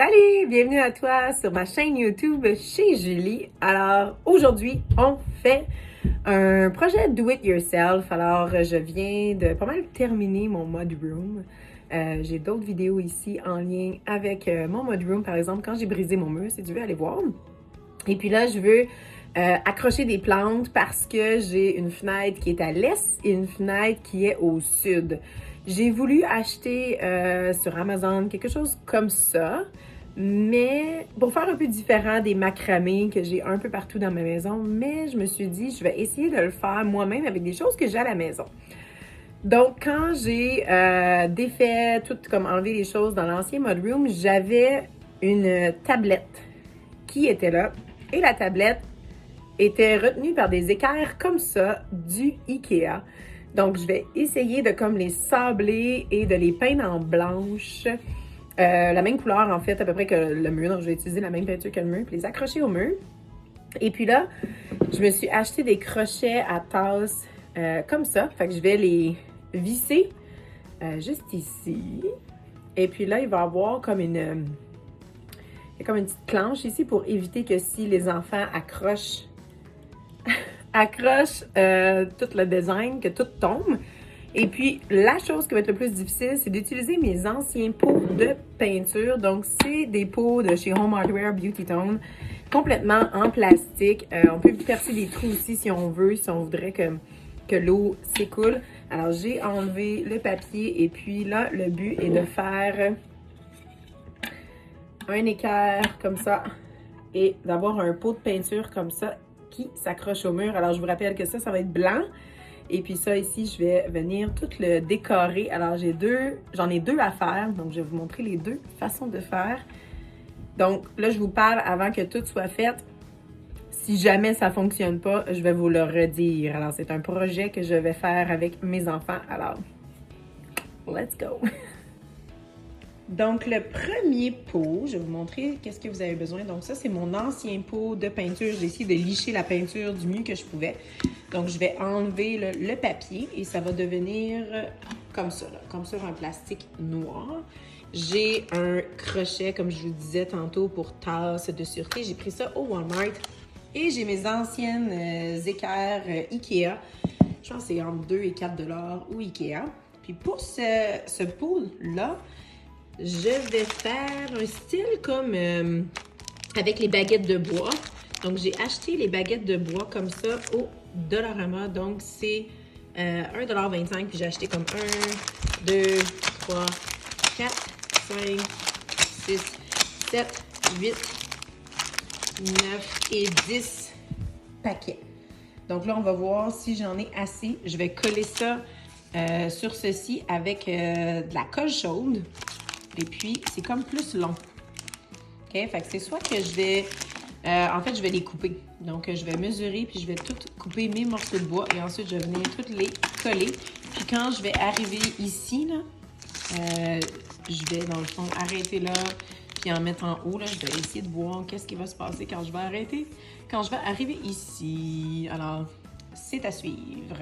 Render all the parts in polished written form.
Salut, bienvenue à toi sur ma chaîne YouTube chez Julie. Alors aujourd'hui, on fait un projet Do It Yourself. Alors je viens de pas mal terminer mon mudroom. J'ai d'autres vidéos ici en lien avec mon mudroom. Par exemple, quand j'ai brisé mon mur, si tu veux aller voir. Et puis là, je veux accrocher des plantes parce que j'ai une fenêtre qui est à l'est et une fenêtre qui est au sud. J'ai voulu acheter sur Amazon quelque chose comme ça, mais pour faire un peu différent des macramés que j'ai un peu partout dans ma maison, mais je me suis dit, je vais essayer de le faire moi-même avec des choses que j'ai à la maison. Donc, quand j'ai défait, tout comme enlevé les choses dans l'ancien mudroom, j'avais une tablette qui était là et la tablette était retenue par des équerres comme ça du Ikea. Donc, je vais essayer de comme les sabler et de les peindre en blanche. La même couleur, en fait, à peu près que le mur. Donc, je vais utiliser la même peinture que le mur, puis les accrocher au mur. Et puis là, je me suis acheté des crochets à tasse comme ça. Fait que je vais les visser juste ici. Et puis là, il va y avoir comme il y a comme une petite planche ici pour éviter que si les enfants accrochent tout le design, que tout tombe. Et puis, la chose qui va être le plus difficile, c'est d'utiliser mes anciens pots de peinture. Donc, c'est des pots de chez Home Hardware Beauty Tone, complètement en plastique. On peut percer des trous aussi si on veut, si on voudrait que l'eau s'écoule. Alors, j'ai enlevé le papier et puis là, le but est de faire un équerre comme ça et d'avoir un pot de peinture comme ça qui s'accroche au mur. Alors, je vous rappelle que ça va être blanc. Et puis ça, ici, je vais venir tout le décorer. Alors, j'en ai deux à faire. Donc, je vais vous montrer les deux façons de faire. Donc, là, je vous parle avant que tout soit fait. Si jamais ça ne fonctionne pas, je vais vous le redire. Alors, c'est un projet que je vais faire avec mes enfants. Alors, let's go! Donc, le premier pot, je vais vous montrer qu'est-ce que vous avez besoin. Donc, ça, c'est mon ancien pot de peinture. J'ai essayé de licher la peinture du mieux que je pouvais. Donc, je vais enlever le papier et ça va devenir comme ça, là, comme sur un plastique noir. J'ai un crochet, comme je vous disais tantôt, pour tasse de sûreté. J'ai pris ça au Walmart. Et j'ai mes anciennes équerres Ikea. Je pense que c'est entre 2 et 4 $ ou Ikea. Puis pour ce pot-là, je vais faire un style comme avec les baguettes de bois. Donc, j'ai acheté les baguettes de bois comme ça au Dollarama. Donc, c'est 1,25 $. Puis, j'ai acheté comme 1, 2, 3, 4, 5, 6, 7, 8, 9 et 10 paquets. Donc, là, on va voir si j'en ai assez. Je vais coller ça sur ceci avec de la colle chaude. Et puis, c'est comme plus long. OK? Fait que c'est soit que je vais... en fait, je vais les couper. Donc, je vais mesurer, puis je vais tout couper mes morceaux de bois. Et ensuite, je vais venir toutes les coller. Puis quand je vais arriver ici, là, je vais, dans le fond, arrêter là, puis en mettre en haut. Là, je vais essayer de voir qu'est-ce qui va se passer quand je vais arrêter. Quand je vais arriver ici. Alors, c'est à suivre.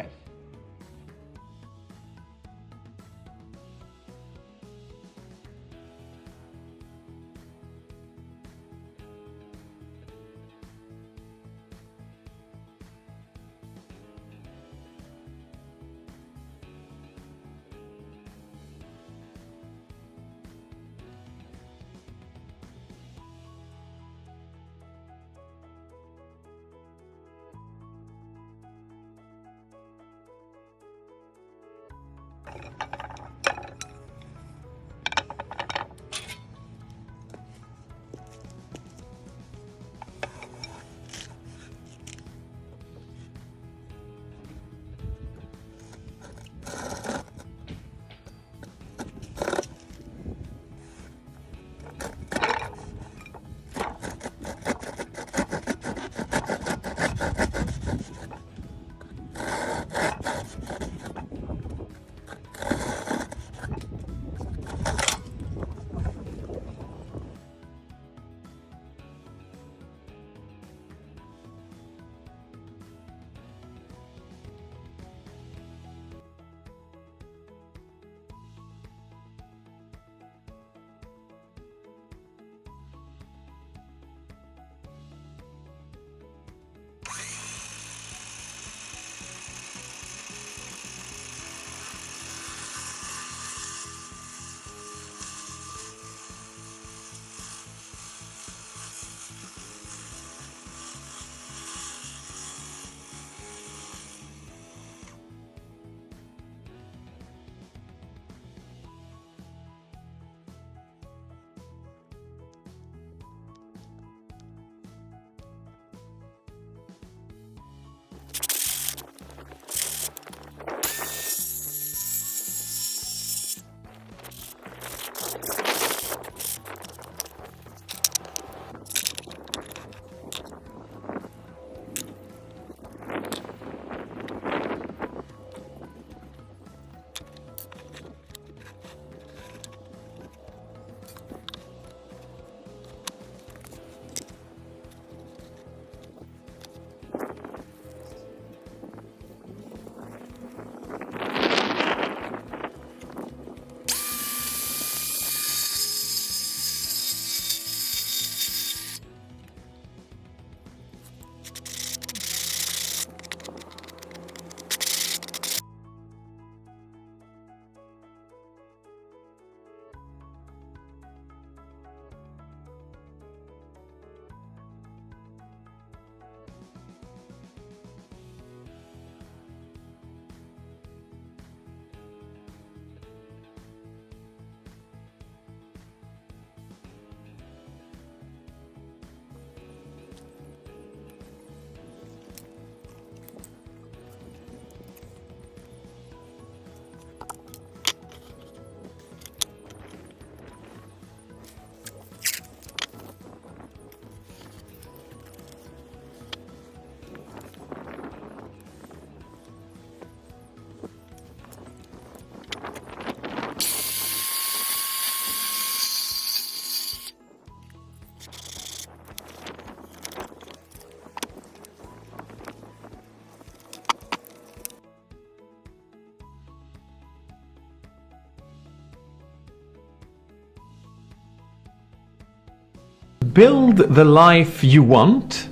build the life you want,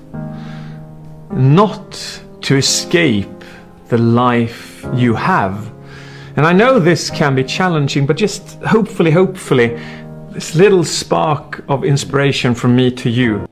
not to escape the life you have. And I know this can be challenging, but just hopefully, this little spark of inspiration from me to you.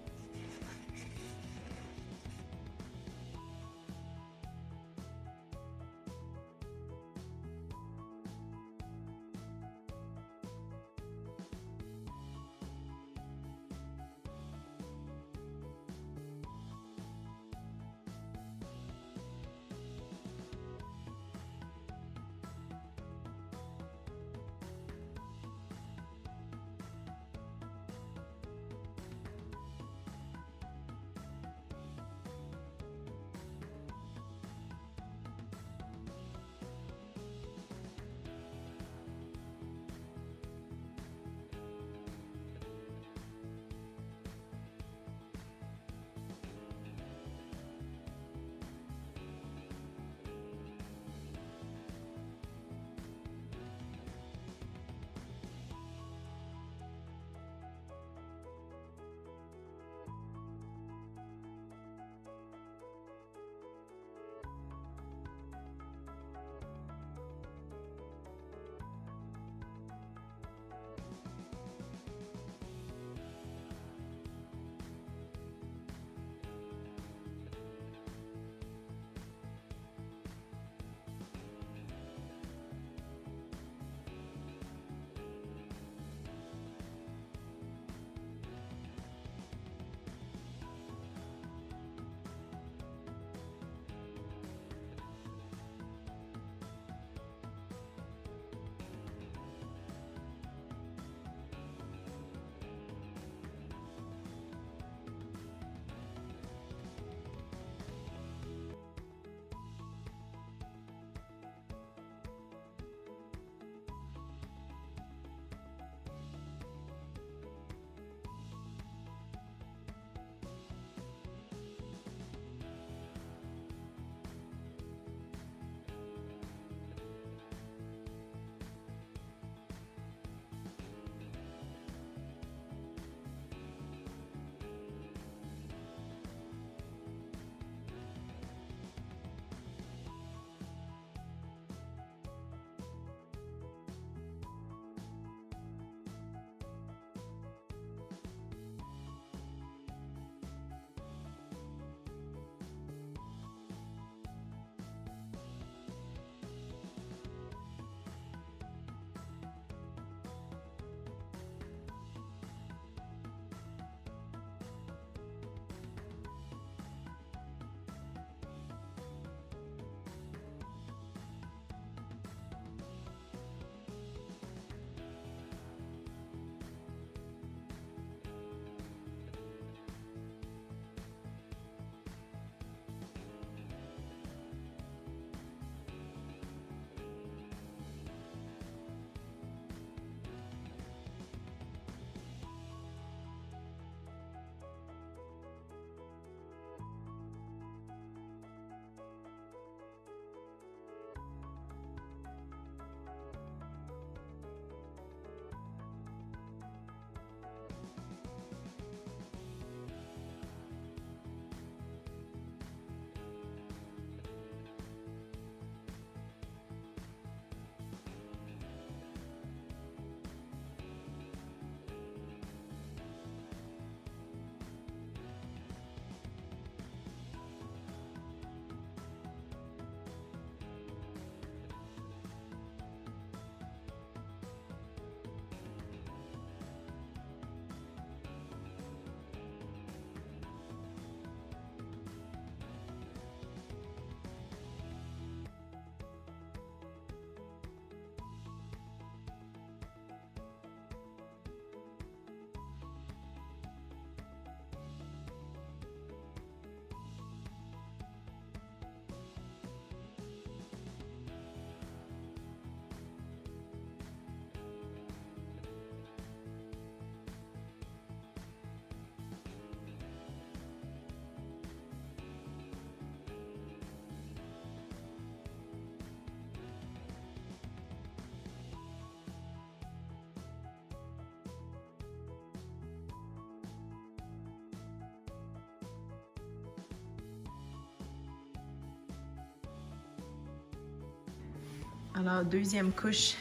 Alors, deuxième couche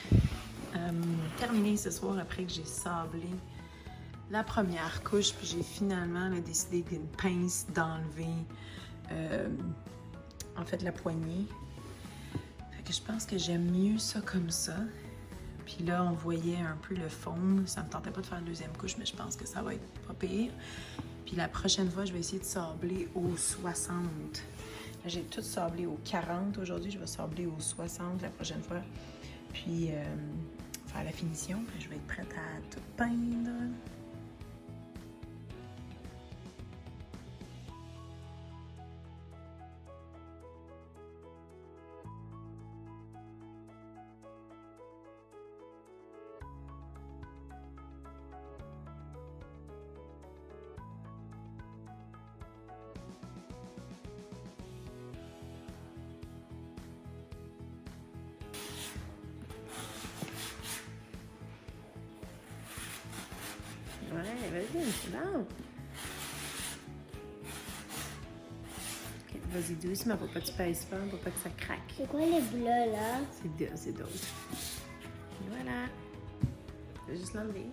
terminée ce soir après que j'ai sablé la première couche. Puis j'ai finalement décidé d'une pince d'enlever en fait la poignée. Fait que je pense que j'aime mieux ça comme ça. Puis là, on voyait un peu le fond. Ça me tentait pas de faire une deuxième couche, mais je pense que ça va être pas pire. Puis la prochaine fois, je vais essayer de sabler au 60. Là, j'ai tout sablé au 40 aujourd'hui. Je vais sabler au 60 la prochaine fois. Puis faire la finition. Puis je vais être prête à tout peindre. Ouais, vas-y, c'est bon. Ok, vas-y doucement pour pas que tu pèses fort, pour pas que ça craque. C'est quoi les bleus là? C'est d'autres. Voilà. Je vais juste l'enlever.